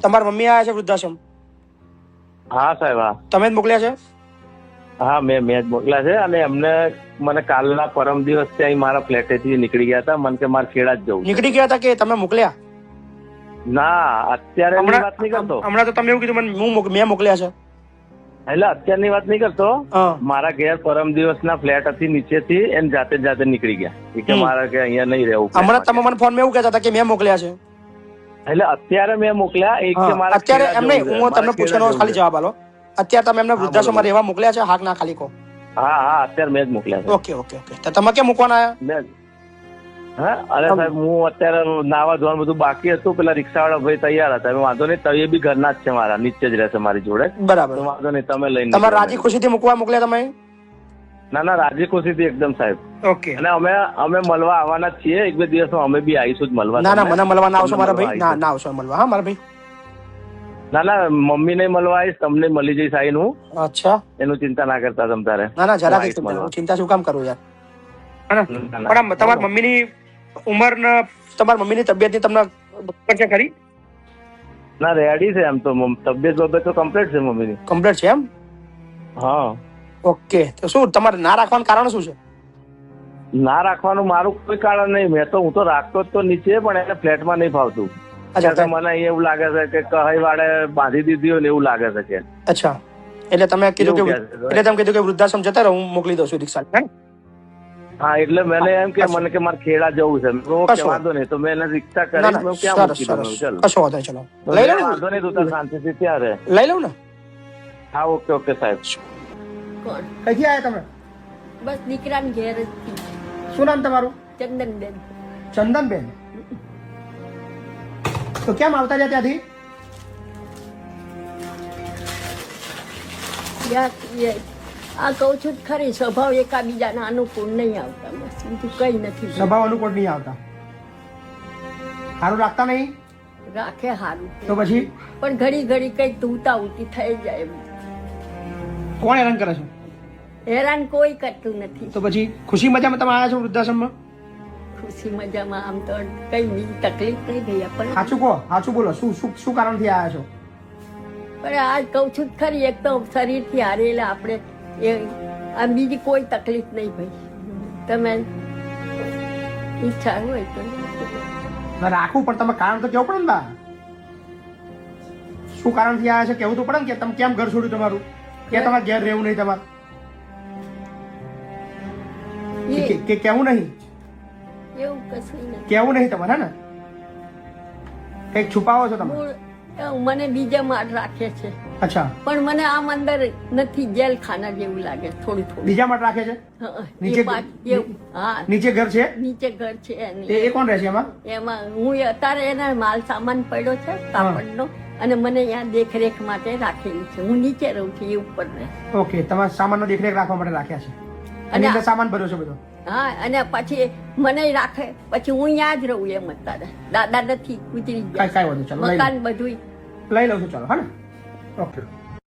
તમારા મમ્મી આયા છે વૃદ્ધાશ્રમ? હા સાહેબ, હા. તમે જ મોકલ્યા છે? હા, મેં જ મોકલ્યા છે. અને એમને મને કાલના પરમ દિવસ ત્યાં મારા ફ્લેટેથી નીકળી ગયા હતા. મને કે મારે ખેડા જ જવું. નીકળી ગયા હતા કે તમે મોકલ્યા? ના, અત્યારે વાત નહીં કરતો. હમણાં તો તમે એવું કીધું મને મેં મોકલ્યા છે. એટલે અત્યારની વાત નહીં કરતો. મારા ઘેર પરમ દિવસના ફ્લેટ હતી, નીચેથી એને જાતે નીકળી ગયા. કે મારે કે અહીંયા નહીં રહેવું. હમણાં તમે મને ફોન માં એવું કહેતા હતા કે મેં મોકલ્યા છે. એટલે અત્યારે મેં મોકલ્યા. એક કે મારા અત્યારે એમને હું તમને પૂછવાનો ખાલી જવાબ આલો. અત્યારે તમે એમને વૃદ્ધાશ્રમમાં રહેવા મોકલ્યા છે? હા ના ખાલી કહો. હા, અત્યારે મેં જ મોકલ્યા છે. ઓકે. તો તમે કેમ મૂકવાના આવ્યા? હા, અરે સાહેબ, હું અત્યારે નાવા ધોવાનું બધું બાકી હતું. પેલા રિક્ષાવાળા ભાઈ તૈયાર હતા. વાંધો નહીં, તો એ બી ઘરના જ છે, મારા નીચે જ રહેશે મારી જોડે. બરાબર, વાંધો નહીં, તમે લઈને. તમારે રાજી ખુશીથી મૂકવા મોકલ્યા તમે? ના, રાજી ખુશીથી એકદમ સાહેબ. ઓકે. અને અમે મળવા આવવાના જ છીએ. 1-2 દિવસમાં અમે બી આવીશું જ મળવા. ના, મને મળવા ના આવશો મારા ભાઈ? ના આવશો મળવા. હા મારા ભાઈ. ના, મમ્મી ને મળવા આવીશ, તમને મળી જઈશ આવીને હું. અચ્છા, એનું ચિંતા ના કરતા તમ તારે. ના જરા ચિંતા શું કામ કરું યાર. પણ તમારા મમ્મીની ઉંમર ને તમારા મમ્મીની તબિયત ની તમને છે ખરી? ના, રેડી છે એમ તો. તબિયત તો કમ્પ્લીટ છે મમ્મીની. કમ્પ્લીટ છે એમ? હા. ઓકે. તો શું તમારે ના રાખવાનું કારણ શું છે? ના રાખવાનું મારું કોઈ કારણ નહીં. હું તો રાખતો જ તો નીચે, પણ એને ફ્લેટમાં નહીં ફાવતું. મને એવું લાગે છે કે કહી વાળે બાંધી દીધી હોય ને એવું લાગે છે કે. અચ્છા, એટલે તમે કીધું કે વૃદ્ધાશ્રમ જતા રહો, હું મોકલી દઉં છું રિક્ષા. હા, એટલે મને એમ કે મને કે મારે ખેડા જવું છે. વાંધો નહીં, તો મેં એને રિક્ષા કરી ક્યાં મૂકી દઉં. કશો વાંધો નહીં, ચલો લઈ લઉં. વાંધો નહીં, તું શાંતિથી ત્યાં રહે. લઈ લઉં ને? હા, ઓકે સાહેબ. કોણ? કઈથી આવ્યા તમે? બસ દીકરાને ઘેર જ. શું નામ તમારું? ચંદનબેન. ચંદનબેન. તો કેમ આવતા રહ્યા ત્યાંથી? આ કહું છું ખરી, સ્વભાવ એકાબીજાના અનુકૂળ નહીં આવતા. બસ બીજું કઈ નથી. સ્વભાવ અનુકૂળ નહીં આવતા. સારું રાખતા નહીં? રાખે સારું. તો પછી? પણ ઘડી કઈક ધૂતા ઉતી થઈ જાય. કોણ હેરાન કરે છે? હેરાન કોઈ કરતું નથી. તો પછી ખુશી મજામાં તમે આવ્યા છો વૃદ્ધાશ્રમમાં? ખુશી મજામાં આમ તો કઈ બીજી તકલીફ નહીં ગઈ. પણ સાચું કહો, સાચું બોલો. શું કારણથી આવ્યા છો? પણ આ કહું છું ખરી, એક તો શરીરથી હારેલા આપણે, આમ બીજી કોઈ તકલીફ નહીં ભાઈ. તમે ઈચ્છા હોય તો રાખવું, પણ તમે કારણ તો કેવું પડે ને બા. શું કારણથી આવ્યા છે કેવું તો પડે ને, કે તમે કેમ ઘર છોડ્યું તમારું, કે તમારે ઘેર રહેવું નહીં તમારે, કે કેવું નહીં? એવું કશું નથી. કેવું નહીં તમારે ને? કઈક છુપાવો છો તમે? મને બીજા માં રાખે છે. અચ્છા. પણ મને આમ અંદર નથી, જેલ ખાના જેવું લાગે થોડું. બીજા માટે રાખે છે? નીચે ઘર છે? નીચે ઘર છે. એ કોણ રહે છે એમાં? એમાં હું અત્યારે એના માલ સામાન પડ્યો છે કાપડનો, અને મને અહીંયા દેખરેખ માટે રાખેલી છે. હું નીચે રહું છું, એ ઉપર રહે. ઓકે, તમારા સામાનનો દેખરેખ રાખવા માટે રાખ્યા છે. અને સામાન ભર્યો છે બધો? હા, અને પછી મને રાખે, પછી હું અહીંયા જ રહું એમ. અત્યારે દાદા નથી, ગુજરી ગયા. કઈ વાંધો, ચાલો મકાન બધું લઈ લઉં છું. ચાલો, હા ને? ઓકે.